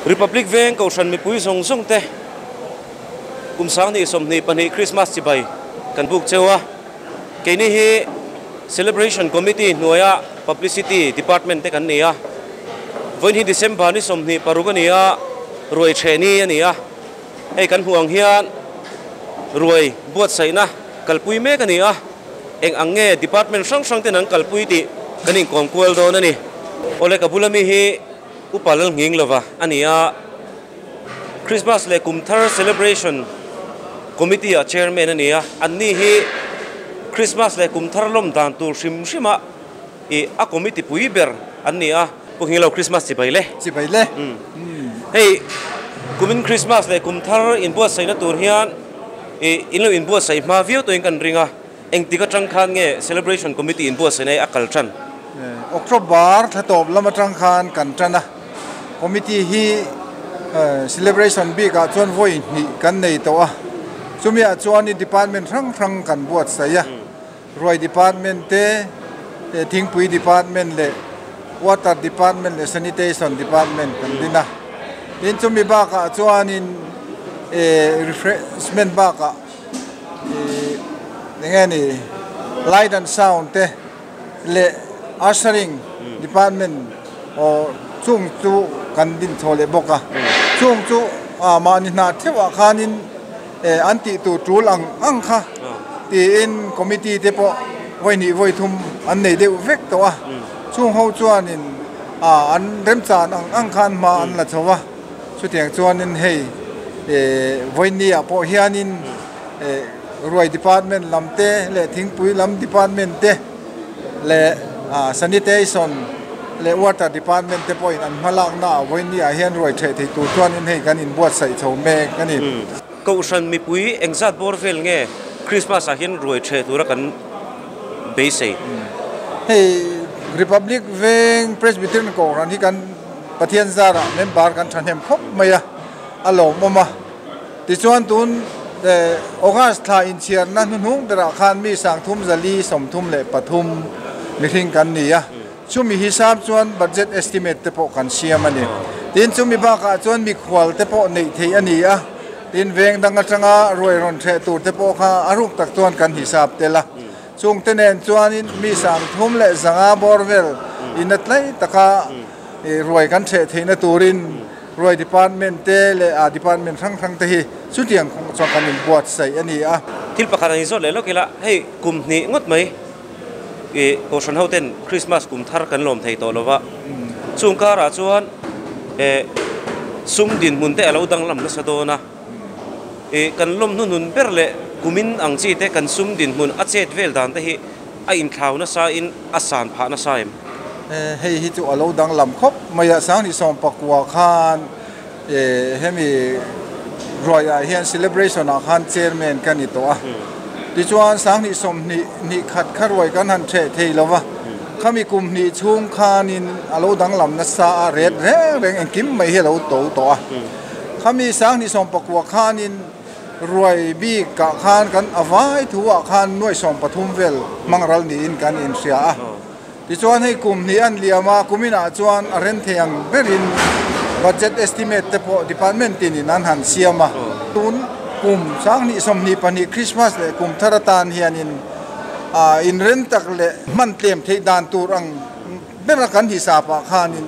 Republic Veng Kaushan mi pui song song te kumsang ni som ni pani Christmas chi bai kan buk chewa keini hi celebration committee noya publicity department te kan nia voin hi December ni som ni parugania roi theni ania ei kan huang hian roi buat saina kalpui me kania eng ange department sang sang te nang kalpui ti kaning kongkwal do na ni ole kabulami hi upalal nging lova ania Christmas le kumthar celebration committee a chairman ania anni hi Christmas le kumthar lom dan tur sim sima e a committee puiber ania pungilo Christmas chi baile hey kumin Christmas le kumthar in buat saina tur hian e inlo in buat sai ma view to in kan ringa eng tika tang khan nge celebration committee in buat saina akal than October thatop lama tang khan kan tana committee hi celebration big a chuan voi ni kan nei to a chumia chuan ni department rang kan buat saya roi department te thingpui department le water department le sanitation department kan dina in chumi ba ka chuan in refreshment ba ka ngani light and sound te le ushering department o chung chu kan din thole boka chung chu mani na thewa khanin anti tu tul ang kha ti in committee te po voi ni voi thum an nei de vek to a chung ho chuan in an rem chan ang khan ma an la chowa chu tiang chuan in hei voi ni a po hianin roi department lamte le thingpui lam department te le sanitation le water department te point an malak na voi ni a hian roi the thei tu chuan in hei kan in buat sai chho me kan in Kaushan mi pui engzat borvel nge Christmas a hian roi the tura kan beisei hei Republic Veng Presbyterian ko ran hi kan pathian zara member kan thanem khop maya alo mama ti chuan tun August tha in chiar na hunung dara khan mi sang thum zali som thum le pathum mi thing kan nia chumi hisab chuan budget estimate te po kan siam ani tin chumi ba ka chuan mi khwal te po nei thei ani a tin veng dang atanga roi ron the tur te po kha aruk tak chuan kan hisab te la chung te nen chuan in mi sang thum le zanga borvel inatlai taka roi kan the theina turin roi department te le department thang te hi chutiang chong kan in buat sai ani a thil pakhan ni zo le lokila hei kum ni ngot mai e Kaushan hoten Christmas kum thar kan lom thei to lova chung ka ra chuan sum din mun te alo dang lam na sadona kan lom nun berle kumin ang chi te kan sum din mun a chet vel dan te hi a in thlau na sa in asan pha na sa em hei hi chu alo dang lam khop maya sang ni som pakwa khan hemi royal hian celebration a khan chairman kan ni to a ti chuan sang ni som ni khat kharoi kan han the thei lova khami kum ni chung khanin alo dang lam na sa a red reng en kim mai he lo to a khami sang ni som pakwa khanin roi bi ka khan kan avai thuwa khan noi som pathum vel mangral ni in kan in sia a ti chuan hei kum ni an liama kumina chuan a ren theang berin budget estimate te po department tin in an han siama tun kum sang ni som ni pani Christmas le kum tharatan hianin in ren tak le man tlem thei dan tur ang bera kan hisapa khanin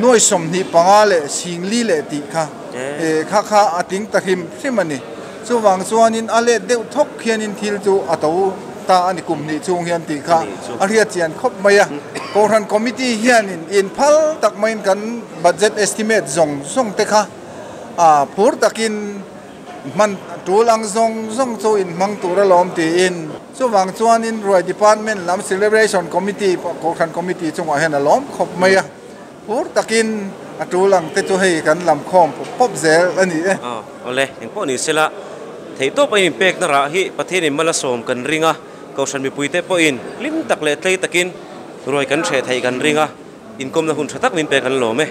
noi som ni pangale singli le ti kha kha ating takhim simani chuwang chuanin ale deuh thok khianin thil chu ato ta ani kum ni chung hian ti kha a ria chian khop maya koran committee hianin in phal tak main kan budget estimate zong te kha pur takin man tulang zong chu in mang tura lom ti in chuwang chuanin roi department lam celebration committee koran committee chung a hen a lom khop maya pur takin atulang te chu hei kan lam khom pop zel ani ole eng po ni sela thei to pa in pek na ra hi pathin in mala som kan ringa Kaushan mi puite po in lim tak le tlei takin roi kan the thei kan ringa inkom na hun thatak min pe kan lo me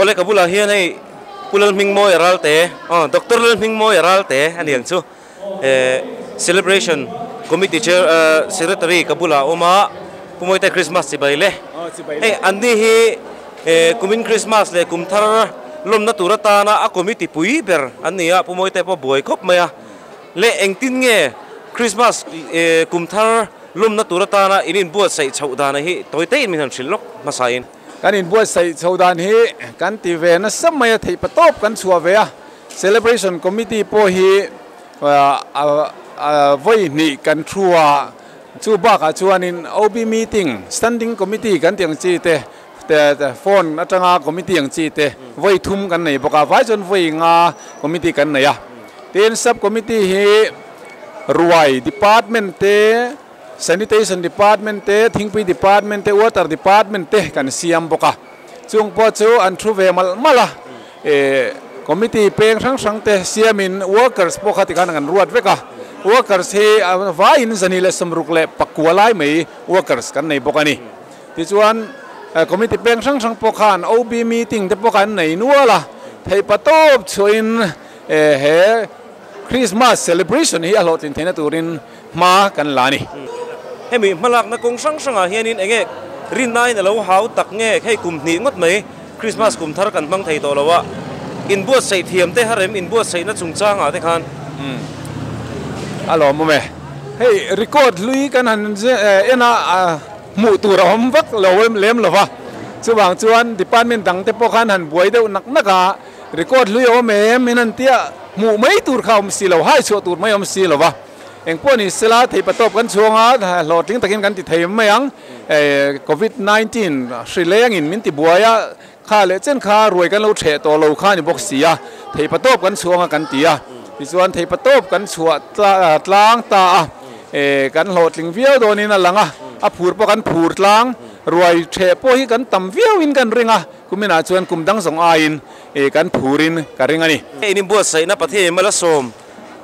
ole kabula hian hei pulal ming mo eral te doctor lal ming mo eral te aniang chu celebration committee chair secretary kabula oma pumoi te Christmas si baile hey andi hi kumin Christmas le kum thar lom na turata na a committee pui ber ania pumoi te po boy khop maya le engtin nge Christmas kumthar lom na turata na inin buat sai chauda na hi toite in min thril lok masain kan in buat sai chaudan hi kan ti ve na samaya thei patop kan chuwa ve a celebration committee po hi voi ni kan thua chu ba ka chuanin OB meeting standing committee kan tiang chi te phone atanga committee ang chi te voi thum kan nei boka vai chon voi nga committee kan nei a ten sub committee hi ruai department te sanitation department te thingpui department te water department te kan siam boka chung po chu an thu ve mala committee peng sang te siamin workers po khati kan ruat veka workers he vai in zanile samruk le pakwalai mai workers kan nei bokani ti chuan committee peng sang po khan OB meeting te po kan nei nuala thei patop chuin he Christmas celebration hi alot in thena turin ma kan lani hemi malak na kong sang hianin enge rin nai na lo hau tak nge hei kum ni ngot mai Christmas kum thar kan mang thei to lawa in buat sei thiam te harem in buat sei na chungcha nga te khan alo mo me hey record lui kan han ena mu tu rom vak lowem lem lova chuwang chuan department dang te po khan han buai deuh nak naka record lui o me minan tia mu mai tur khaum si lo hai chu tur mai om si lova eng poni sela thei patop kan chuanga loting takin kan ti thei mayang covid 19 shrileng in min ti buaya kha le chen kha ruai kan lo the to lo kha ni box sia thei patop kan chuanga kan tia ti chuan thei patop kan chua tlang ta kan lotling viau donin alanga a phur po kan phur tlang ruai the po hi kan tam viau in kan ringa kumina chuan kumdang zong a in kan phurin ka ringani inin buat sei na pathe mala som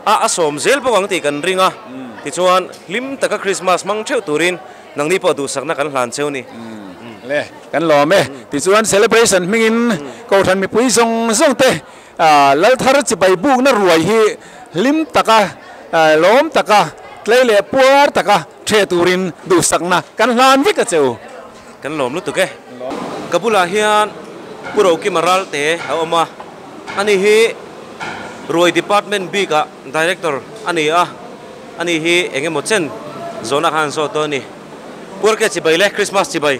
a som zel po ang ti kan ringa ti chuan lim taka Christmas mang theu turin nang ni po du sakna kan hlan cheu ni le kan lo me ti chuan celebration mingin ko than mi pui zong te lal thar chi bai buk na ruai hi lim taka lom taka tlele puar taka the turin du sakna kan hlan vika cheu kan lom lu tu ke kabula hian puro ki maral te awma ani hi roi department b ka director ani hi enge mo chen zona khan so to ni pur ke chi bai le Christmas chi bai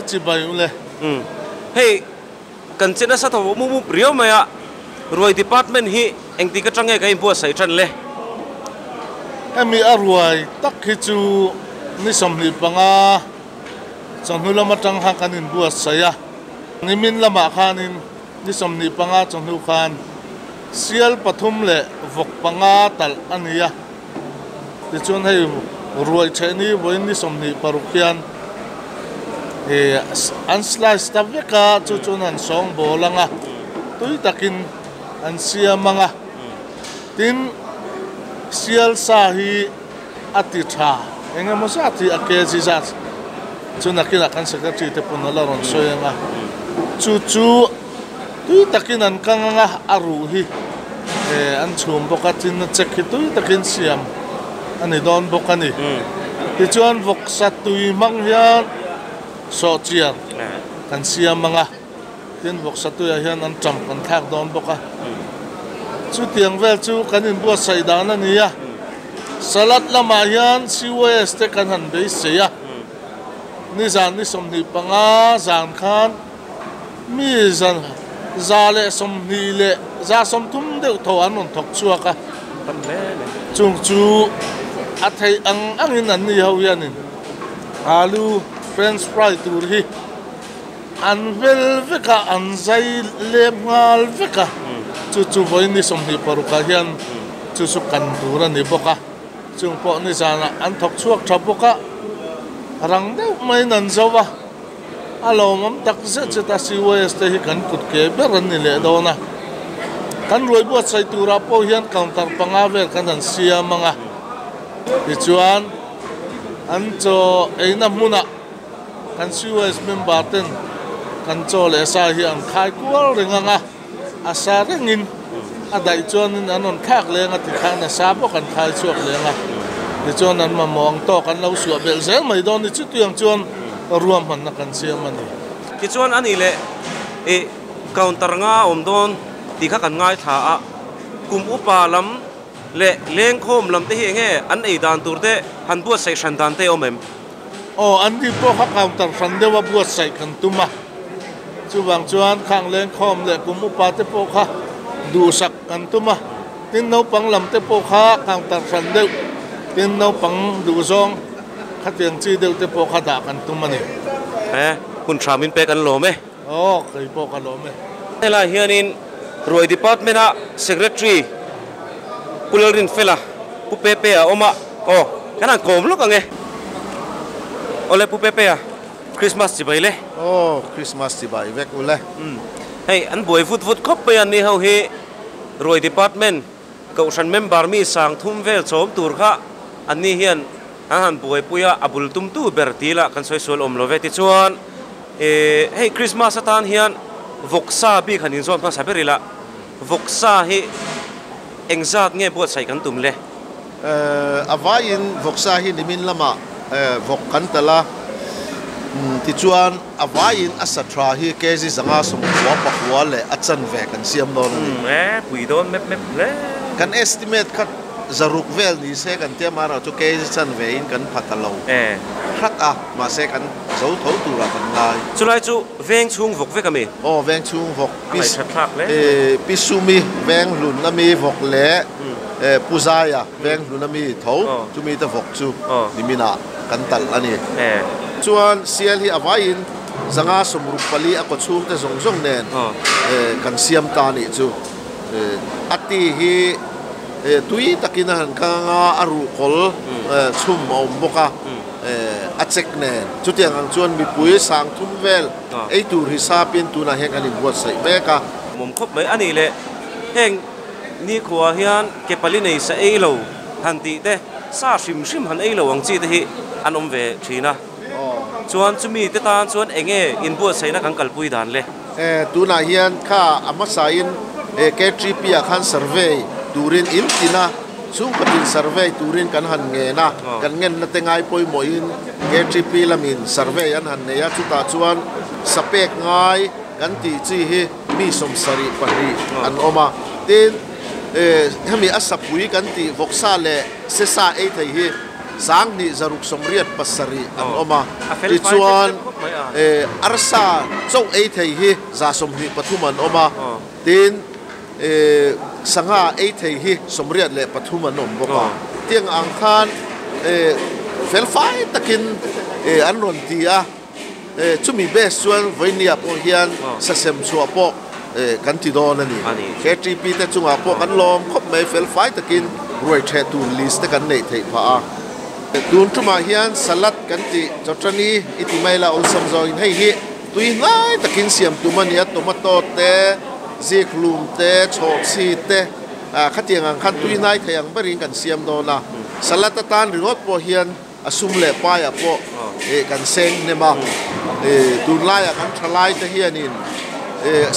chi bai ule hey kan chena sa tho mu rio maya roi department hi engti ka change ka impo sai than le ami arwai tak hi chu ni somni panga chanhula matang ha kanin buat saya nimin lama khanin ni somni panga chanhu khan sial pathum le vok panga tal ania ti chon hei ruai cheni boin ni somni parukian an slice tabeka chu chunan song bolanga tui takin an sia manga tin sial sahi atitha enga mosa ti akezi zat chunakina kan secretary te punala ron soyanga chu tui takin an kanga aru hi an chum bokatin na chekhi tui takin siam ani don bokani ti chuan vok satui mang hian so chiang kan siam manga tin vok satui hian an cham kan thak don boka chu tiang vel chu kanin bua saidan ania salat lama hian COS te kan han be seya ni zan ni somni panga zan khan mi zan zale somni le za som tum de tho anon thok chuaka pan le chung chu athai angin an ni ho yanin alu french fry tur hi an vel veka an zai le ngal veka chu voi ni somni paruka hian chu su kan dura ni boka chung po ni zana an thok chuak tha boka rang de mai nan zawa alo mam tak se cheta COS te hi kan put ke beran ni le dona kan roi buat sai tura po hian counter panga ver kan an sia manga ti chuan an cho eina muna kan COS member ten kan cho le sa hi an khai kual ringanga asa ringin adai chuan anon khak lenga ti khang na sa po kan khai chuak lenga ti chuan an ma mong to kan lo su bel zel mai don ni chu tiang chuan ruam han na kan siam ani ti chuan ani le counter nga om don ti kha kan ngai tha a kum upa lam le leng khom lam te hi nge an ei dan tur te han bu section dan te omem an di po kha counter fan de wa buat sai kan tuma chu wang chuan khang leng khom le kum upa te po kha du sak kan tuma tin no pang lam te po kha counter fan de tin no pang du zong kha tiang chi de te po kha da kan tuma ni kun tramin pe kan lo me kai po kan lo me la hianin roi department a secretary kulrin fela pu pepe a oma kana kom lo ka nge ole pu pepe a Christmas chi bai le Christmas chi bai vek ule hey an boy foot khop pe an ni ho hi roi department ko san member mi sang thum vel chom tur kha an ni hian han boy puya abul tum tu bertila kan soi sol om lo ve ti chuan hey Christmas atan hian voksa bi khanin zom pa saberila voksa hi engzat nge buat sai kan tum le avain voksa hi nimin lama vok kan tala ti chuan avain asatra hi kezi zanga som wa pakwa le achan ve kan siam don pui don mep le kan estimate khat zaruk vel ni se kan te mara to kezi chan ve in kan phatalo khat a ma se kan zo tho tu ra kan ngai chulai chu veng chung vok ve ka mi veng chung vok pis thak le pisumi veng lun na mi vok le puzaya veng lun na mi tho chu mi ta vok chu nimina kan tal ani chuan sial hi avain zanga somruk pali a ko chum te zong zong nen kan siam ta ni chu ati hi tui takina han ka nga aru kol chum om boka a check nen chu tiang ang chuan mi pui sang thum vel ei tur hi sa pin tu na heng ani buat sai beka mom khop mai ani le heng ni khwa hian ke pali nei sa ei lo han ti te sa shim han ei lo ang chi te hi an om ve thina chuan chumi te tan chuan enge in bu sai na kan kalpui dan le tu na hian kha ama sain K3P a khan survey turin in tina chung patin survey turin kan han nge na kan ngen na tengai poi mo in K3P lamin survey an han ne ya chuta chuan sapek ngai kan ti chi hi mi som sari pari an oma tin hemi asapui kan ti voksa le se sa ei thei hi sang ni zaruk somriat pasari an oma ti chuan arsa chau ei thei hi za som hi pathuman oma tin sanga ei thei hi somriat le pathuman om boka tiang ang khan fel fai takin an ron tia chumi bes chuan voinia po hian sasem chua po kan ti don ani K3P te chunga po kan lom khop mai fel fai takin roi the tu list te kan nei thei pha tun tuma hian salat kan ti chotrani iti maila ol samzo in hei hi tui ngai takin siam tumania tomato te ziklum te chochi te khatiang ang khan tui nai thayang baring kan siam do na salat tan ringot po hian asum le pa ya po kan seng ne ma tun lai kan thalai te hianin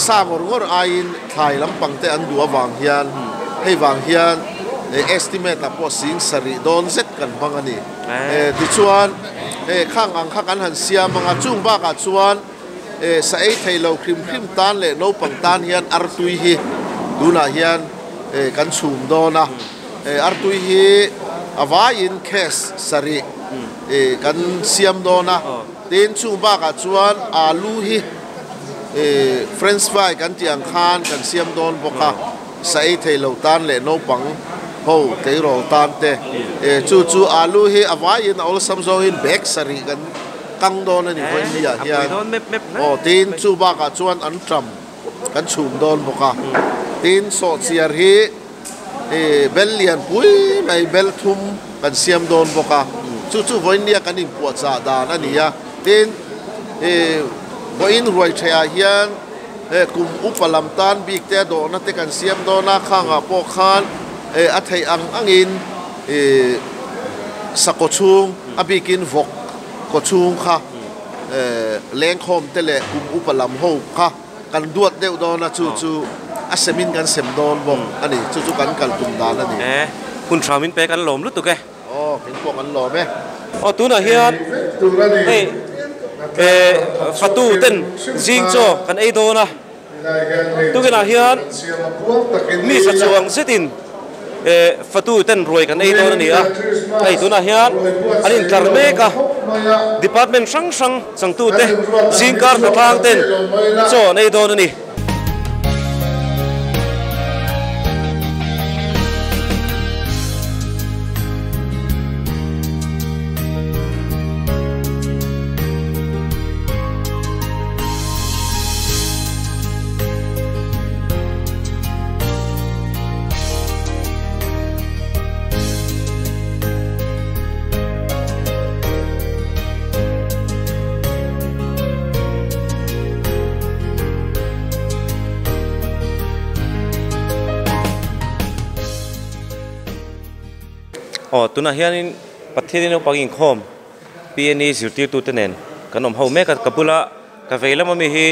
sa ngor ain thai lampang te an du awang hian hei wang hian estimate a po sing sari don zet kan bangani ti chuan khang ang kha kan han siam manga chung ba ka chuan sa ei thailo khrim tan le no pang tan hian artui hi duna hian kan chum dona artui hi avain case sari kan siam dona tin chung ba ka chuan alu hi french fry kan tiang khan kan siam don boka sa ei thailo tan le no pang ho te ro tan te chu alu hi avain ol samzo in bek sari kan kang don ani hoi ya hian tin chu ba ka chuan an tram kan chum don boka tin so chiar hi bel lian pui mai bel thum kan siam don boka chu voinia kan im pu cha dan ani ya tin voin roi thaya hian kum upalam tan bik te do na te kan siam do na khanga po khan a thei angin sakochung abikin vok kochung kha leng khom te le kum upalam ho kha kan duat deuh do na chu asemin kan sem don bom ani chu kan kal tum dan ani kun tramin pe kan lom lu tu ke kin po kan lom tu na hian fatu ten jing cho kan ei do na tu cái nào hiền mi sát chuang sẽ tin fatu ten rồi cái này đâu nè ai tu nào hiền anh in karme ka department sang sang sang tu te xin car phải thang tên cho này đâu nè tu na hian pathe din pagin khom PNE zirtir tu tenen kanom ho me ka kapula ka veila mami hi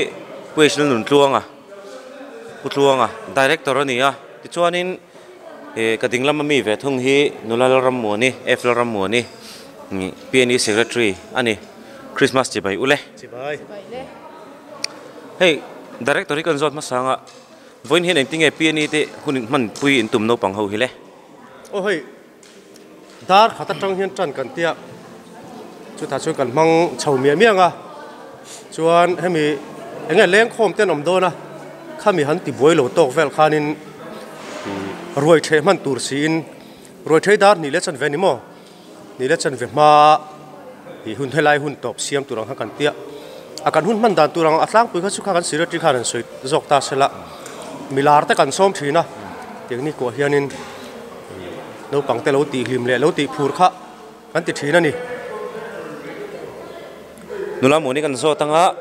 question nun tluanga putluanga director ani a ti chuanin ka dinglam mami ve thung hi nulal ram mo ni FL ram mo ni PNE secretary ani Christmas chi bai ule chi bai hey director kan zot ma sanga voin hen engting e PNE te hun man pui in tum no pang ho hi le ô hey dar khata tang hian tran kan tia chu ta chu kan mang chho mia miang a chuan hemi enge leng khom ten om do na khami han ti boi lo tok vel khanin roi the man tur sin roi the dar ni le chan ve ni mo ni le chan ve ma hi hun thelai hun top siam turang ha kan tia akan hun man dan turang atlang pui kha chu kha kan sira tri khan soi jok ta sela milar ta kan som thina tekni ko hianin lâu bằng tay lâu tì hìm lệ lâu tì phur khá anh tì thìn anh nô la moni kan so tanga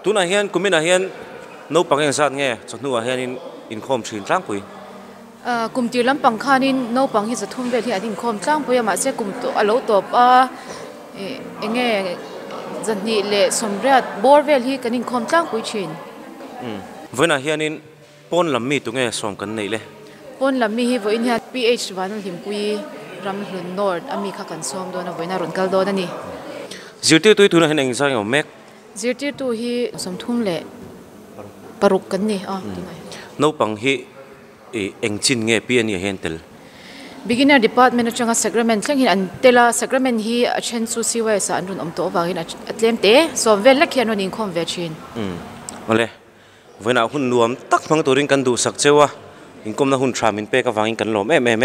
tu na hian kumina hian no pang yang sat nge chot nu hian in khom thin tlang pui kum ti lam pang khanin no pang hi zathum vel hi adin khom tlang pui ma se kum to alo top a enge zanni le somrat bor vel hi kanin khom tlang pui thin voina hian in pon lam mi tu nge som kan nei le pon lam mi hi voin ha PH wanul him pui ramhlun nord ami kha kan som do na voina ron kal do na ni zirtir tu tu na hen eng sang yo mek zirtir tu hi somthum le paruk kan ni no pang hi eng chin nge PNE hen tel beginner department atanga sacrament tlang hin an tela sacrament hi a chen chu siwa sa anrun om to wangin atlem te so vel la khian on in khom ve chin ole voina hun nuam tak phang turin kan du sak chewa inkom na hun tramin pe ka wangin kan lom em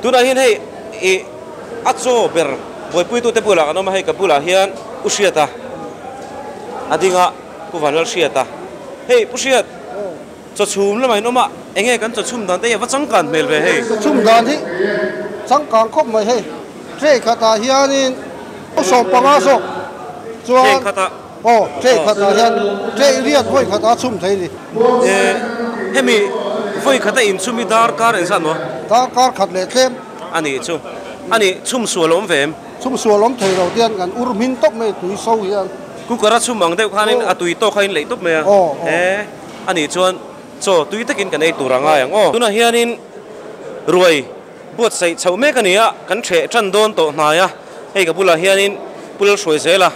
tu na hin hei acho ber boy pui tu te pula kan ma hei ka pula hian usiata adinga puwanal siata hei pusiat cho chum la mai no ma enge kan cho chum dan te wa changkan mel ve hei chum dan hi changkan khop mai hei tre khata hianin so panga so chuan khata tre khata hian tre riat hoi khata chum thei ni hemi foi khata in chumi dar kar en san no dar kar khat le tlem ani chum sualom vem chum sualom thei ro tian kan urmin tok me tui so hian ku kara chum ang deuh khanin atui to khain lei top me ani chuan cho tui takin kan ei turanga yang tuna hianin ruai buat sai chaume kania kan the tran don to hnaya hei ka bula hianin pul soi zela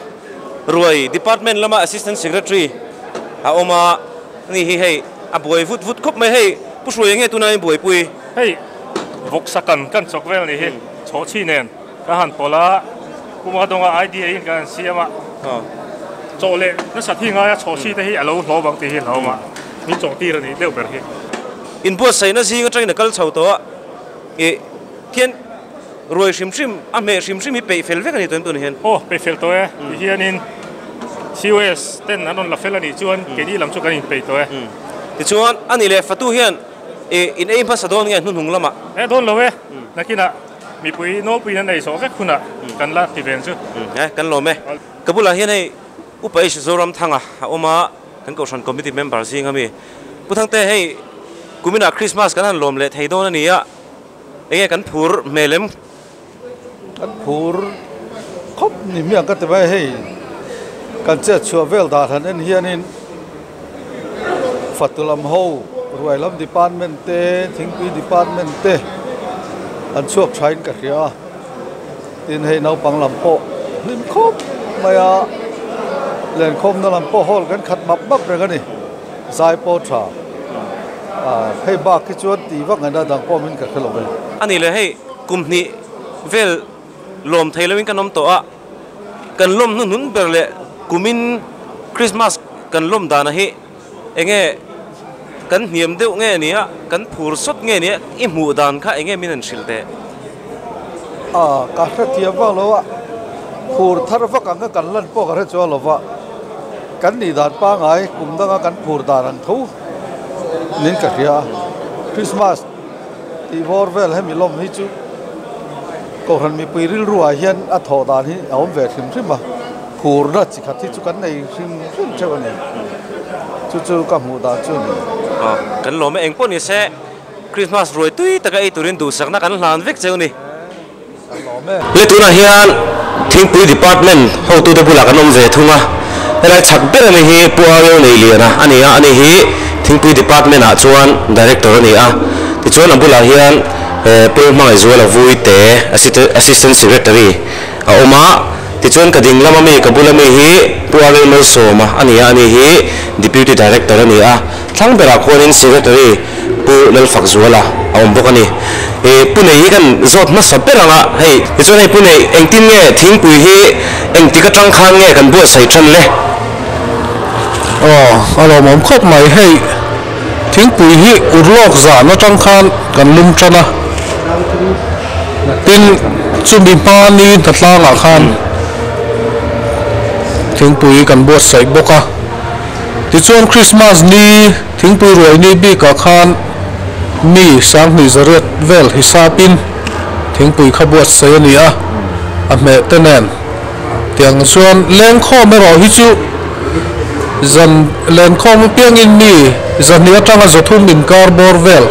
ruai department lama assistant secretary a oma ni hi hei a boi vut khop me hei pu soi nge tuna boi pui hei vok sakan kan chokvel ni hi chochi nen ka han pola kuma donga idea in kan siama chỗ lệ nó sát thi ngay chỗ chi thế hi lâu bằng thì hi lâu mà mình chỗ ti rồi này đều bền hi input sai na zinga train na kal chho to e thiên rồi sim anh mẹ sim mi pe fel vek ani to em hiền pe fel to e hiền in COS tên anh là fel ani chuan cái đi làm cho cái in pe to e thì chuan anh ile fatu hiền e in aim pa sadon nge hun hung lama e don lo e nakina mi pui no pui nan nei so vek khuna kan la ti ven chu kan lo me kabula hiền hay upai zoram thanga oma kan ko san committee member sing ami puthang te hey kumina Christmas kan han lom le thei don ani a enge kan phur melem kan phur khop ni miang ka te bai hei kan che chua vel da than en hianin fatulam ho ruailam department te thingpui department te an chuak thain ka ria tin hei nau panglam po lim khop maya len khom na lam po hol kan khat map re ga ni zai po tha hei ba ki chuan ti wak ngana dang po min ka khelo ve ani le hei kumni vel lom theilawin kanom to a kan lom nun berle kumin Christmas kan lom dana hi enge kan hiam deuh nge nia kan phur sot nge nia I mu dan kha enge min an hrilte ka hra tia wa lo a phur thar wa kan lan po ka hra chaw lo wa kan ni dan pa ngai kum danga kan phur dan an thu nin ka ria Christmas ti vor vel hemi lom hi chu ko ran mi pui ril ruwa hian a tho dan hi awm ve thim ma phur na chi khathi chu kan nei hrim chewa nei chu ka mu da chu ni kan lo me eng pon ni se Christmas roi tui taka ei turin du sakna kan hlan vek cheu ni le tuna hian thingpui department ho tu de bula kanom ve thunga elai chak ber ani hi puawe nei liana ani hi thingpui department a chuan director ani a ti chuan abula hian pe mai zuala vui te assistant secretary a oma ti chuan ka ding lama me ka bula me hi puawe mai soma ani hi deputy director ani a thlang bera khonin secretary pu lal fak zuala awm bokani punei hi kan zot ma saperanga hei ti chuan hei punei engtin nge thingpui hi engti ka tang khan nge kan bu sai than le alo mom khop mai hei thingpui hi urlok za na tang khan kan lum chana tin chumi pa ni tatla khan thingpui kan bu sai boka ti chuan Christmas ni thingpui roi ni bi ka khan mi sang ni zaret vel hisapin thingpui khabuat sai ani a me tenen tiang chuan leng kho me ro hi chu zan len khom piang in ni zan ni atanga zothum in carbor vel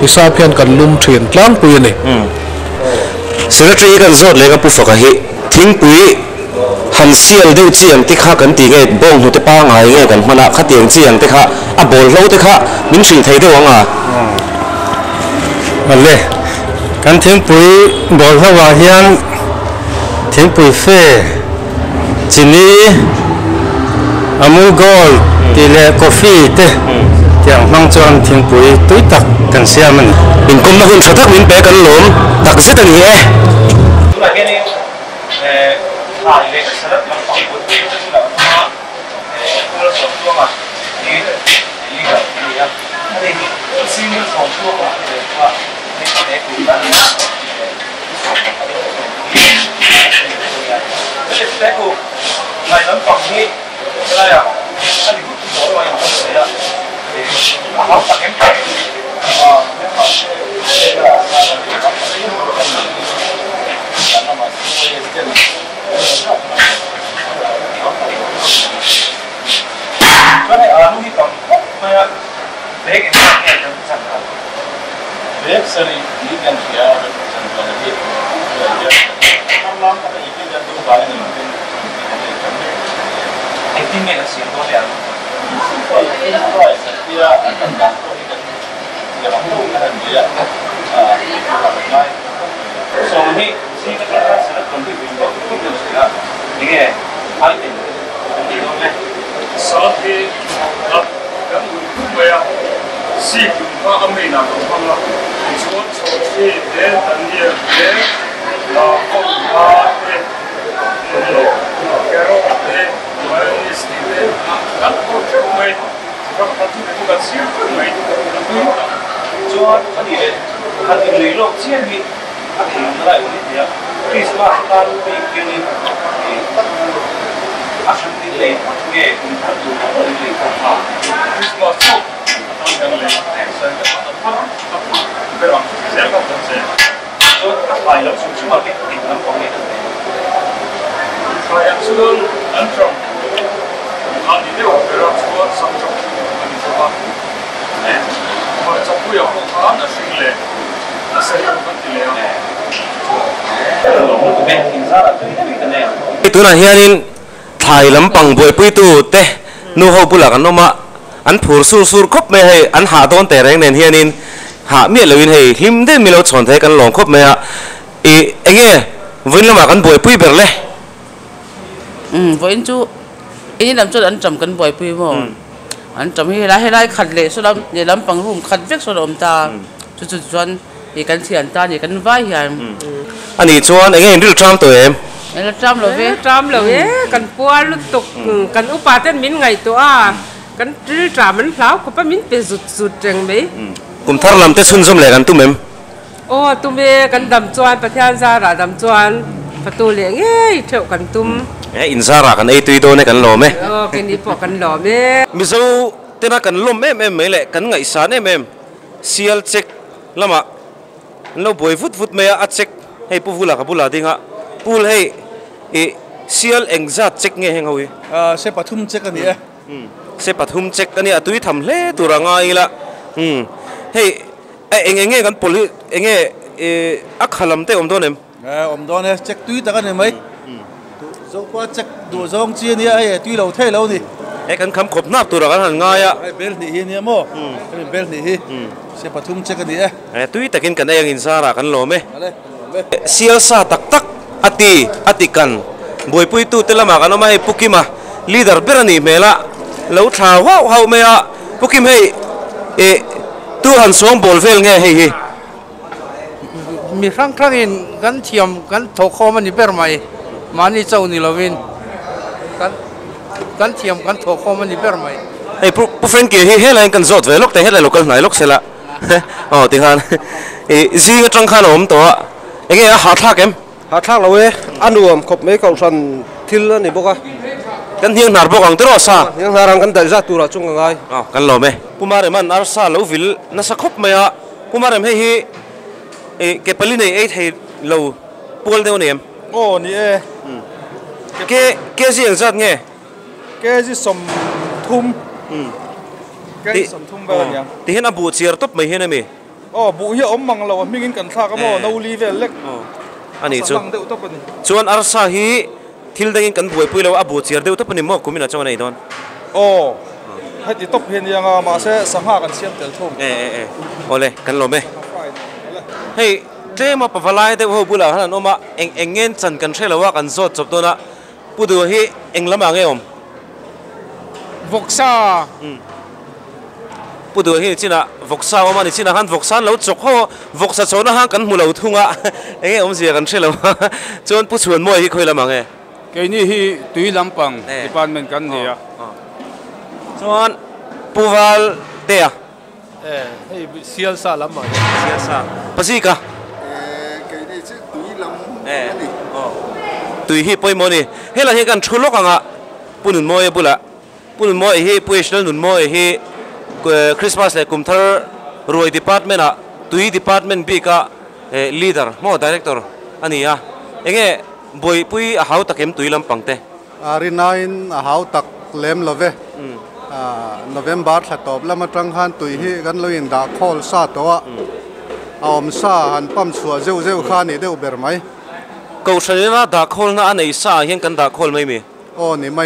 hisapian kan lum thin tlang pui ni secretary kan zot lega pu faka hi thingpui han sial deu chiang ti kha kan ti nge bong hu te pa ngai nge kan mana kha tiang chiang te kha a bol lo te kha min sri thei deu anga le kan thingpui bol hawa hian thingpui fe chini amul gold ti le coffee te tiang mang chuan thingpui tui tak kan siam ani in kom na hun thatak min pe kan lom tak zet ani e tuna kene ha ile sarat lam pang bu ti la ma ko so tuanga ni liga ni ya ani single so tuanga de wa ni ne ku ta te ku lai lam pang ni la ya ani ku so wa ya so ya a ta kem ta Carol, ก็ทำทุกการเสียงเลยจวนอันนี้เลยคันที่เลยโลกเชี่ยมีอันนี้อะไรวะเนี่ยคริสต์มาสการปีกินอาชีพนี้เลยเงี้ยคุณทำดูนะเลยเลยของเขาคริสต์มาสทำกันเลยแต่ส่วนก็ต้องเป็นวันเสียก็ต้องเสียจวนอะไรแล้วสุดท้ายก็ติดน้ำของเนี่ยใครอยากซื้ออันตรายอันนี้เดี๋ยวเราจะสั่งจองอันนี้ถูกป่ะเนี่ยพอจะพูดอย่างของเขาน่ะสิ่งเลยน่ะเสียกันทีเลยตัวนั้นเฮียนินถ่ายลำปังบวยปุยตูเตะนูเขาบุหลักอันนู้มาอันผูร์สูร์ครบไม่ให้อันหาโดนแต่แรงเน้นเฮียนินหาเมียเลยวินให้หิมเดินมีเราชนเทกันหลงครบไหมฮะเอ็งเงี้ยวินละมากันบวยปุยเบรเลยวินจูอันนี้ลำจุดอันจำกันบวยปุยมั้งอันจำให้ได้ขัดเลยสุดลำเนี่ยลำปังรุ่มขัดเวกสุดอมตาจุดจวนอีกันเสียนตาอีกันไหวยันอันนี้ชวนเอ็งเงี้ยรู้จำตัวเองแล้วจำเลยกันปัวลุตกกันอุปาเต้นมิ้นไงตัวกันจื้อจ่ามันพลาวเขาเป็นมิ้นเป็นสุดจังไหมกุมทาร์ลำเตะซุนซุ่มเลยกันตุ้มเอ็มโอ้ตุ้มเอกันดำจวนประเทศซาระดำจวนประตูเหลียงเที่ยวกันตุ้มอินซาระกันตุยโดนกันหล่อไหมกันนี่พอกันหล่อไหมมิซูเต้นกันล้มเอ็มไม่เลยกันไงสานเอ็มเซียลเช็คละมาเราบวยฟุตเมียอัดเช็คให้ผู้ฟูหลักกับผู้หลักดิ้งอ่ะผู้ให้เซียลเอ็งจัดเช็คเงี้ยเฮงเอาไว้เซปทุมเช็คกันนี่เซปทุมเช็คกันนี่ตุยทำเล่ตัวร่างไงละให้เอ็งกันพลิเอ็งอักขลัมเตะอมโดนเอ็มอมโดนเนี่ยเช็คตุยตะกันเห็นไหมจงว่าเช็คดูจงเจียนี่ตุยเราเท่เราดิกันคำขบนับตัวร่างหันง่ายอ่ะเบลนี่เนี่ยมั้งเบลนี่เซปทุมเช็คกันนี่ตุยตะกินกันเองอินซาระกันหล่อไหมเซียลซาตักอติกันบวยปุยตูเตละมากันมาให้ปุกิมาลีดเดอร์เบรนี่เมล่าแล้วชาวว้าวเมียปุกิมให้ตัวหันสวงบอลเฟลไงเฮ้ยมีครั้งอินกันเทียมกันโถคอมันนี่เบรไหมมันนี่เจ้านี่เราวินกันเทียมกันโถคอมันนี่เบรไหมไอ้ผู้เฟรนกี้เฮ้ยอะไรกันจอดเวลกแต่เฮ้ยอะไรลูกกันไหนลูกเสร็จละอ๋อที่ฮันซีก็จังขนมตัวเอ็งหาทักเอ็มหาทางเราเว้ยอันรวมครบไม่เก่าสันทิลนี่บอกกันเฮียงหนาบอกกันตลอดซะยังหารังกันแต่จะตัวจุงกันไงกันหล่อไหมผู้มาเรมันอาร์ซาลูวิลน่าสักครบไหมฮะผู้มาเรมให้เก็บไปลินไอ้ให้เราปูลเดียวเนี่ยโอ้นี่เกสิยังจัดไงเกสิสมทุ่มเกสิสมทุ่มแบบนี้ที่เห็นอบูเชียร์ตุ๊บไม่เห็นไหมอ๋อบุเฮียอมมังเราไม่กินกันท่าก็มั่วนูรีเวลเล็กอันนี้ชวนอาร์ซาฮีทิลดังกันบวยปุยเราอบูเชียร์เดียวตุ๊บนี่มั่วกุมินาจังไหนดอนโอ้ให้ติดตบเห็นยังมาเสสังหากันเสียมเตลทุ่มโอ้เลยกันหล่อไหมเฮ้ยเจ้ามาปะฟลายเดี๋ยวเขาบุลาฮันโอมาเอ็งเงินจันกันเชื่อแล้วว่ากันสดจบตัวนะพูดดูให้เอ็งละมาไงอมวกซาพูดดูให้จีน่ะวกซาว่ามันจีน่ะฮันวกซาแล้วจกเขาวกซาโซน่ะฮันกันมูลเอาทุ่งอ่ะเอ็งอมเสียกันเชื่อแล้วจนผู้ชวนมวยที่คุยละมาไงแกนี่ที่ตุยลำปังที่บ้านมันกันเนี่ยจนปูวาลเดียให้เซียลซาลำมาเซียลซาภาษีกะแกนี่ชื่อตุยลำตุยฮีปอยมอนี่เฮ้ยเราเห็นกันชุลกันอ่ะปุ่นหนุนมอยปุ่นละปุ่นหนุนมอยเฮ้ปุยชนหนุนมอยเฮ้คริสต์มาสเลยกุมทาร์รวยดีพาร์ตเมนต์อ่ะตุยดีพาร์ตเมนต์บีกะลีดเดอร์มอดีเรคเตอร์อันนี้อ่ะเองบอยปุยอาหาวตักเอ็มตุยลำปังเตะอารินาอินอาหาวตักเล็มลเวโนเวมบาร์สัตว์แล้วมาจังหันตุยฮีกันเลยอินดาคอลซาตัวออมซาหันปั๊มชัวเจ้าข้านี่เดี๋ยวเบอร์ไหมกูเชื่อว่าดาคอลน่ะอันไหนซาเห็นกันดาคอลไม่มีโอ้นี่ไม่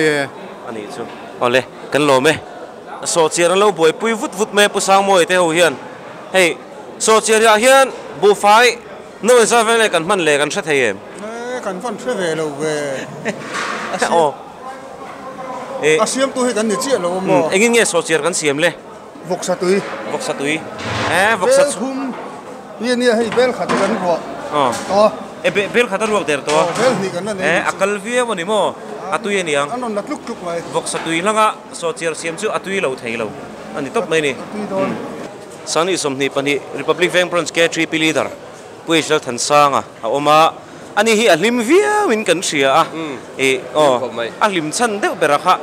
อันนี้จู่เอาเลยกันโลไหมโซเชียร์เราบอยปุยวุดแม่ผู้สาวมวยเตะหัวเฮียนเฮ้ยโซเชียร์เฮียนบูไฟโน้ตซาเฟลกันมันเลยกันเช็ดเฮียนกันฟันเชื่อเวลเว้โอ้อาเซียมตัวให้กันนี่เจี๊ยเราหมอเอ็งเงี้ยโซเชียร์กันเสียมเลยวกสตุยวกสตุยวกสตุยเนี่ยให้เบลขัดกันหัวตัวเบลขัดรวกเดอร์ตัวเบลนี่กันนั่นอักลฟีวันนี้มั้ง atui ni ang anon latluk tuk mai vok satui langa social siam chu atui lo thei lo ani top mai ni sani somni pani republic bank branch ke 3 p leader puisal than sanga a oma ani hi alim via win kan ria a e o alim chan deuh berakha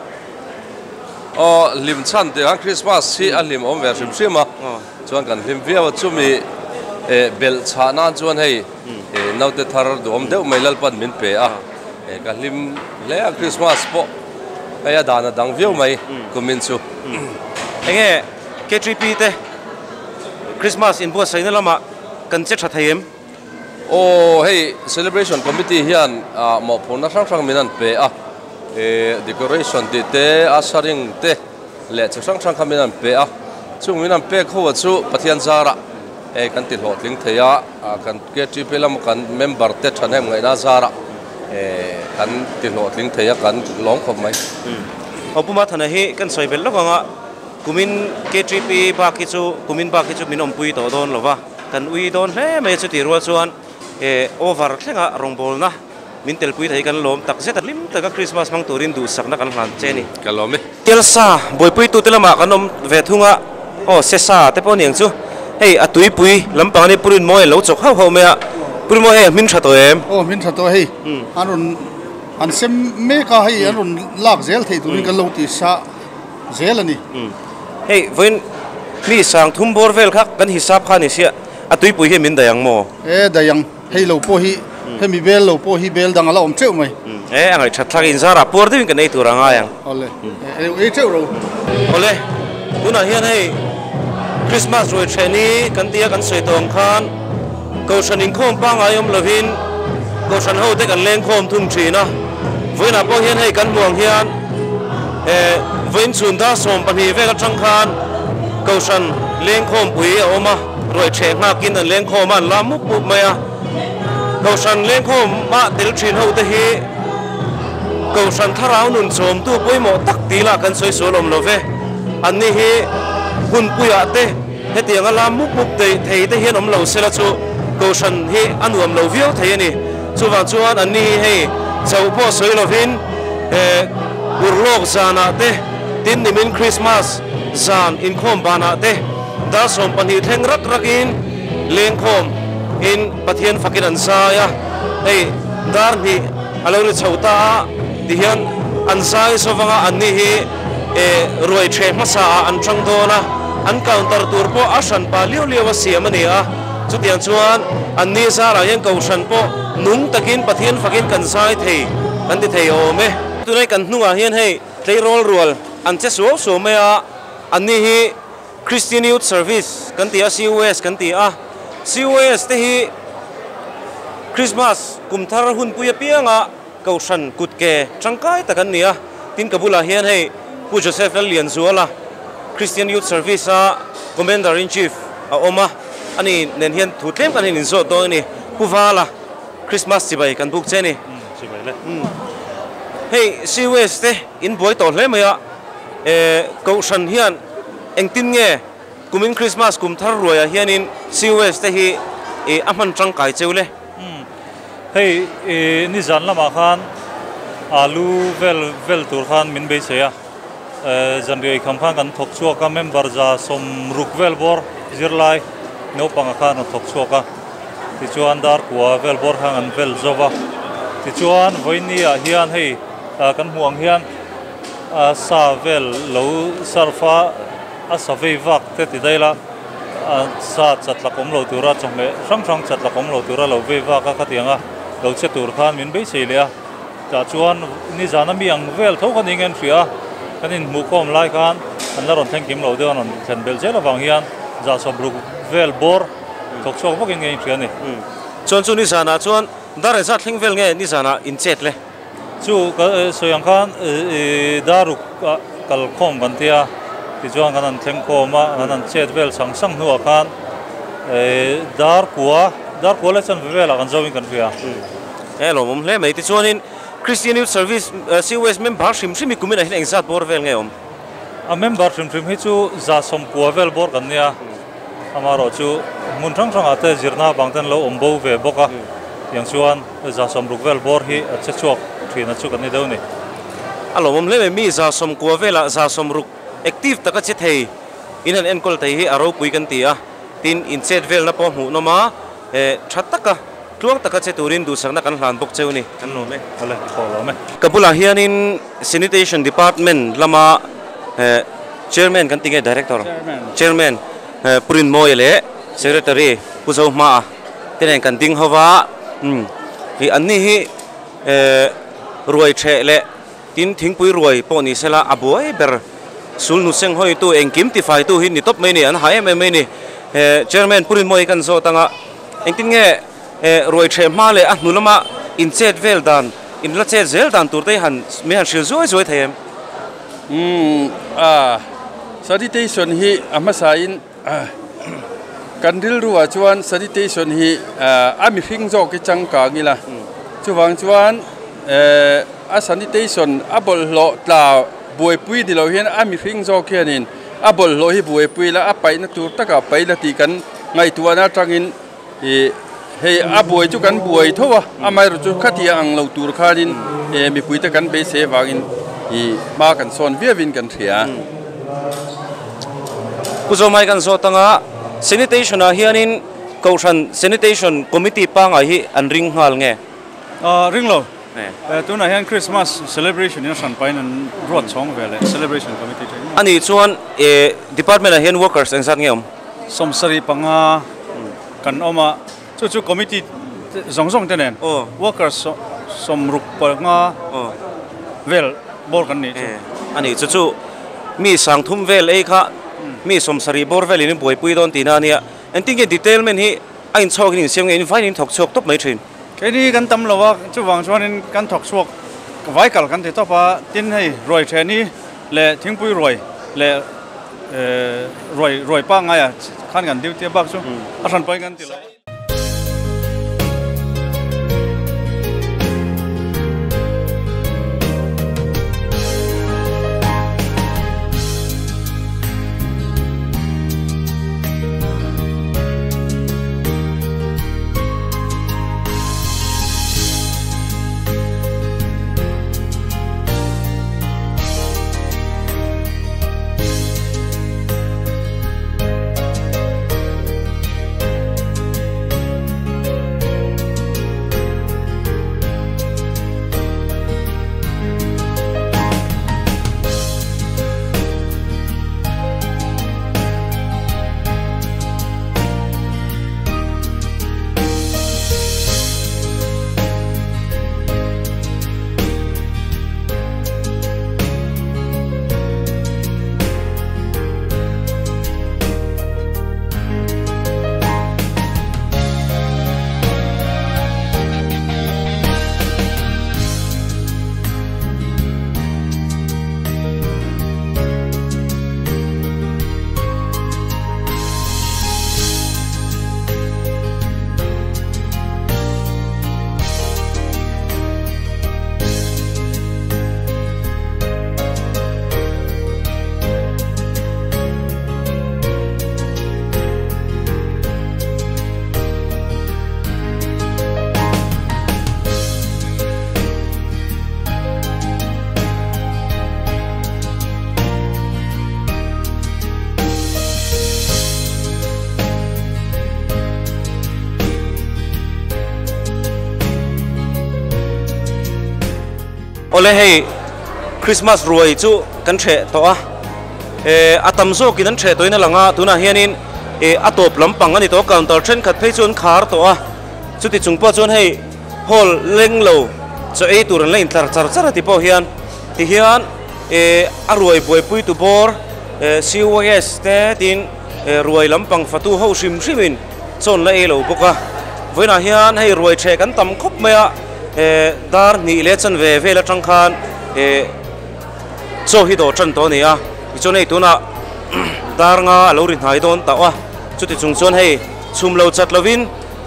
o lim chan te ang Christmas hi alim om ver sim a chuan kan lim via chumi bel chana chuan hei naute thar dom deuh mai lalpan min pe a ka lim le a Christmas po aya dana dang view mai kumin chu enge K3P te Christmas in bo saina lama kan che thathaim o hei celebration committee hian mo phona sang minan pe a decoration te asaring te le sang khaminan pe a chung minan pe kho chu pathian zara kan ti hlot ling theya kan K3P lam kan member te thanem ngai na zara kan ti hlot ling theya kan long khom mai opuma thana hi kan soibel lokanga kumin K3P ba ki chu kumin ba ki chu minom pui to don lova kan ui don hle me chu ti rual chuan over thlenga rongbol na min tel pui thei kan lom tak zeta lim taka Christmas mang turin du sakna kan hlan cheni kalomi telsa boy pui tu telama kanom ve thunga o sesa te pon yang chu hei atui pui lampang ni purin moi lo chok hau hau me a purin moi he min thato em o min thato hei anun an sem me ka hei anun lak zel thei turin kan lo ti sa zel ani hei voin mi sang thum bor vel khak kan hisap khani sia atui pui he min dayang mo dayang hei lo po hi hemi bel lo po hi bel dang ala om cheu mai angai thatlak in zara por din kan ei turanga yang ole e cheu ro ole una hian hei Christmas roi theni kan tia kan soi tong khan ko shanin khom pa ngai om lovin ko shan ho te kan leng khom thum thina voina po hian hei kan muang hian voin chun da som pani ve ka chang khan ko shan leng khom pui oma roi the nga kin an leng khom an lam mu maya ko shan leng khom ma tel thin ho te hi ko shan tharau nun chom tu poimo tak tila kan soi solom love an ni hi hun puya te heti anga lam muk te thei te hian om lo sela chu ko shan hi anuam lo viau thei ani chuwang chuan an ni hei chau po soi lovin urlok zana te tin nimin Christmas zan in khom bana te da som pani theng rak rakin leng khom in pathian fakin an sa ya hei dar ni alo ri chauta ti hian an sai sowanga an ni hi roi the masa an thang dona an counter tur po asan pa liu liu siam ani a chutian chuan an ni zara yang ko san po nung takin pathian fakin kan sai thei kan ti thei ome tunai kan hnunga hian hei tlei rol rual an che so me a an ni hi Christian Youth Service kan ti a COS kan ti a COS te hi Christmas kumthar hun puya pianga ko san kutke changkai takan nia tin kabula hian hei pu Joseph Lian Zuala Christian Youth Service Commander in Chief oma ani nen hian thu tlem kan hin zo to ni puwala Christmas chibai kan buk cheni chibai le hei COS te in boy to hle maya ko san hian engtin nge kumin Christmas kum thar roya hianin COS te hi aman changkai cheule hei ni zan lama khan alu vel tur khan min be seya zanri kham khan kan thok chu ka member za som rukvel bor zirlai no panga khan thok chu ka ti chuan dar kwa vel bor khan an vel zova ti chuan voini a hian hei kan huang hian sa vel lo sarfa a savei vak te ti daila sa chatlakom lo tura chome sang chatlakom lo tura lo ve vaka khatianga lo che tur khan min be selia ta chuan ni zana mi ang vel tho kan ingen ria kanin mu kom lai khan an la ron thankim lo de an thlen bel jela wang hian za sobruk vel bor thok chok bokin nge ria ni chon chu ni zana chuan dar za thling vel nge ni zana in chet le chu soyang khan daruk kal khom kan tia ti chuan kan an thleng khoma an chet vel sang nuwa khan dar kwa le chan vel kan zawin kan ria lo mom hle mai ti chuanin Christian Youth Service COS member shim kumin a hin exat bor vel nge om a member shim hi chu za som kwa vel bor kan nia amaro chu mun thang ate zirna bangten lo ombo ve boka yang chuan za som ruk vel bor hi a che chuak thina chu kan ni deu ni alomom le mi za som ko vela za som ruk active taka che thei in an enkol thei hi aro pui kan tia tin in chet vel na po mu no ma that taka tluang taka che turin du sang na kan hlan bok cheu ni kan no me ale kholo me kapula hianin sanitation department lama chairman kan tinge director chairman purin moile secretary puzo ma tenen kan ding hawa hi anni hi ruai the le tin thing pui ruai po ni sela aboi ber sul nu seng hoi tu engkim ti fai tu hi ni top mai ni an hai me ni chairman purin moi kan so tanga engtin nge ruai the ma le a nulama in chet vel dan in la chet zel dan tur te han me han shil zoi them sanitation hi amasain kandil ruwa chuan sanitation hi ami hring zo ki changka ngila chuwang chuan a sanitation abol lo tla buai pui di lo hian ami hring zo khianin abol lo hi buai pui la apai na tur taka pai la ti kan ngai tuana tangin hei a buai chu kan buai thowa amai ru chu khatia ang lo tur kharin mi pui ta kan be se wangin hi ma kan son viavin kan thia kuzo mai kan so tanga sanitation a hianin kaushan sanitation committee panga hi an ring hal nge ring lo tuna hian Christmas celebration in san pain an rot chong vele celebration committee ani chuan department a hian workers ang sat ngeom somsari panga kan oma chu committee zong tenen workers som ruk panga vel bor kan ni ani chu mi sang thum vel ei kha mi somsari bor vel in boi pui don tina nia en tinge detail men hi ain chok ni siang in fine in thok chok top mai thin cái đi kan tam lo wa chu wang chuan kan thok chuak vai kal kan te to pa tin hei roi the ni le thingpui roi le roi pa nga ya khan kan diu te bak chu a san pai kan ti lo ole hei Christmas ruai chu kan the to atam zo kin an the toina langa tuna hianin atop lampang ani to counter thren khat phei chun khar to chuti chungpa chun hei hol lenglo cho e turan lein tlar char ti po hian ti hian aruai boi pui tu bor COS te tin ruai lampang fatu ho shrimin chon la elo boka voina hian hei ruai the kan tam khop maya dar ni le chan ve la tang khan cho hi do chan to ni a cho nei tuna dar nga lo rin hai don ta wa chuti chung chon hei chum lo chat lovin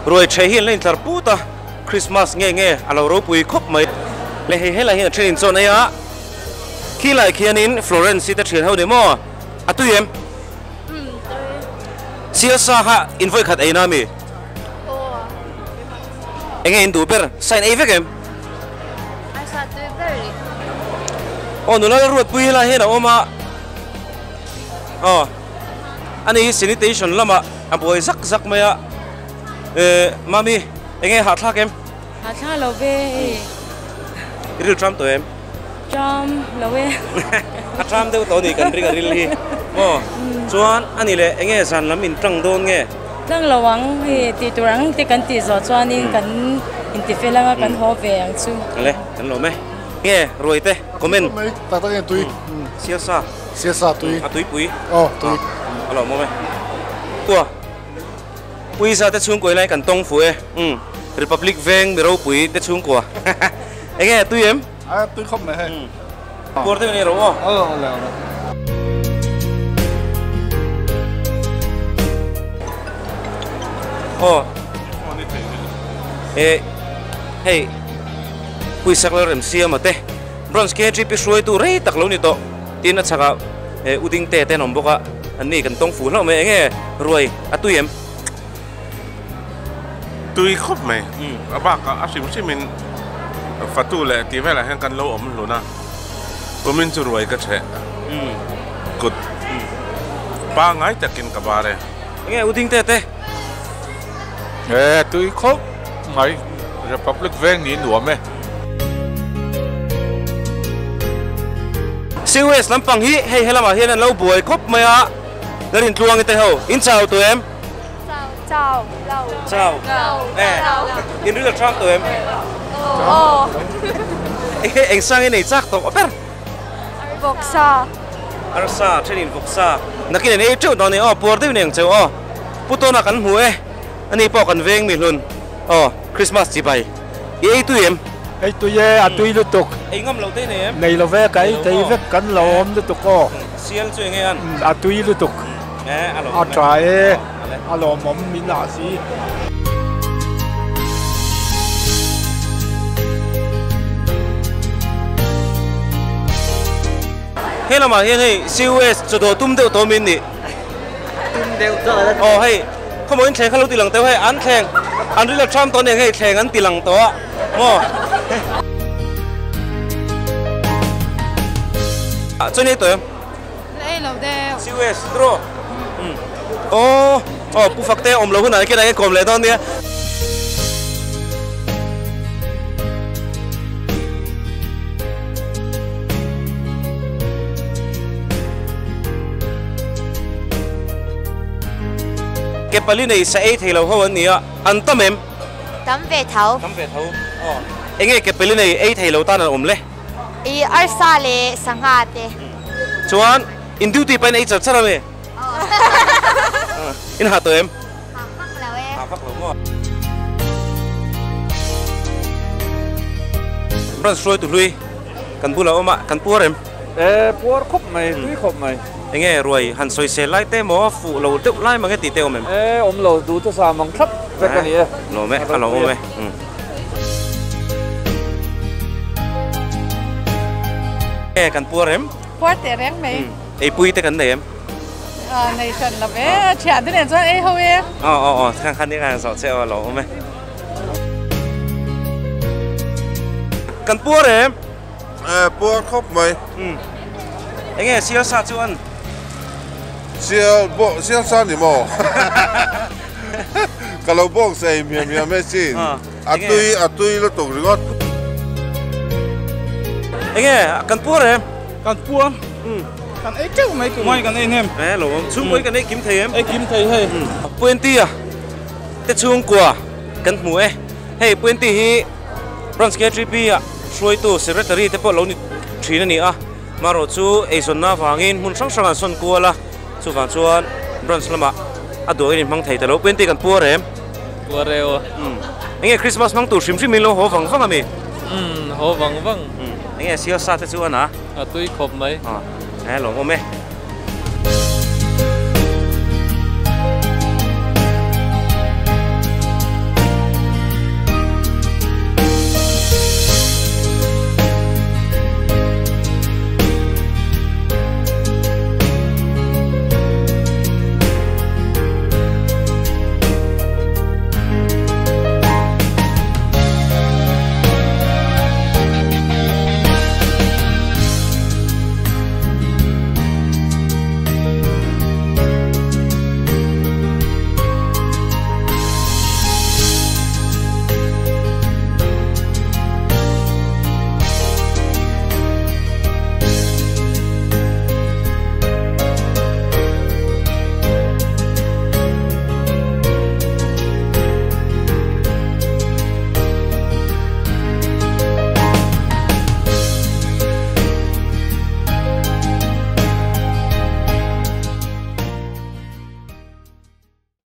roi the hi lein tlar puta Christmas nge alo ro pui khop mai le hei hela hi train chon ai a khi lại khianin Florence ta thien ho de mo atuyem sia sa ha invoi khat ai na mi anh em tụi per sign ấy với em oh nula ruột pui la he na oma oh ani sanitation lama aboi zak zak maya mami enge hat thak em hat thak lo ve ril tram to em tram lo ve tram deu to ni kan ri ga ril hi oh chuan ani le enge san lam in tang don nge tang lawang hi ti turang ti kan ti zo chuan in kan in ti felanga kan ho ve ang chu le kan lo me nghe rồi te comment ta ta tui sia sa tui tui pui tui alo mo me tua pui sa te chung koi lai kan tong fu republic veng mi ro pui te chung ko nghe tui em tui không này hay por te ni ro hey pui sak la rem sia ma te bronze ke trip shuai tu rei tak lo ni to tin a chaka uding te te nom boka ani kan tong fu lo me nge ruai atui em tui khop mai aba ka asim simin fatu le ti vela hen kan lo om lo na pomin chu ruai ka che kut pa ngai takin ka bare nge uding te te tui khop mai republic veng ni nuam me COS lampang hi hei helama hian an lo buai khop maya garin tluang te ho in chào tụi em chào in real Trump tụi em anh sang cái này chắc to per Arsa training Voxa nakin nei chu don ni por de neng cheu putona kan hue ani po kan veng mi lun Christmas chi bai ei tụi em cái tôi ye à tôi lúc tục ấy ngâm lâu thế này em này là về cái về cắn lâu hôm lúc tục co xiên chuyện nghe anh à tôi lúc tục à trái à lò mắm miến là gì thế là mà hiện nay COS cho đồ tum đều to min đi hay không muốn thèn khăn lâu tì lằng teo hay ăn thèn ăn rất là Trump to này hay thèn ăn tì lằng to cho nên tụi em lấy lâu đây COS draw bu phật te lâu hơn này cái này còn lại đó nè cái pali này sẽ thì lâu hơn nè ăn tâm em tấm về thấu anh nghe cái pali này thì lâu ta là lệ i arsa le sangate chuan in duty pen char chara me in ha to em phak lo bran soi tu lui kan bula oma kan por em por khop mày tui khop mày anh nghe rồi han soi se lai te mo phụ lo te lai ma cái ti te om em lo du to sa mang thap ve kan ye lo me lo me kan por em por te reng mày ei pui te kan nei em này chân là bé trẻ thế này cho ấy không em khăn đi ngang sọt xe lỗ mày cần pua đấy em pua khóc mày anh nghe siêu sa chưa ăn siêu sa gì mò kalau bong say mía mesin atui lo tục rồi anh nghe cần pua đấy em cần pua kan ấy chứ mấy cái mai kan ấy em lỗ chung với kan ấy kiếm thầy em kiếm thầy hay quên ti tết chung của kan mùa hey quên ti hi bronze trip xuôi tu secretary te po lo ni thrin ani mà rồi chú Asian na vangin mun sang sang son kwa la chú vang chuan bronze lama ado in mang thei te lo quên ti kan pua em pua reo anh nghe Christmas mang tu sim min lo ho vang vang ami ho vang vang anh nghe siêu sa te chu ana tui khop mai lo mo me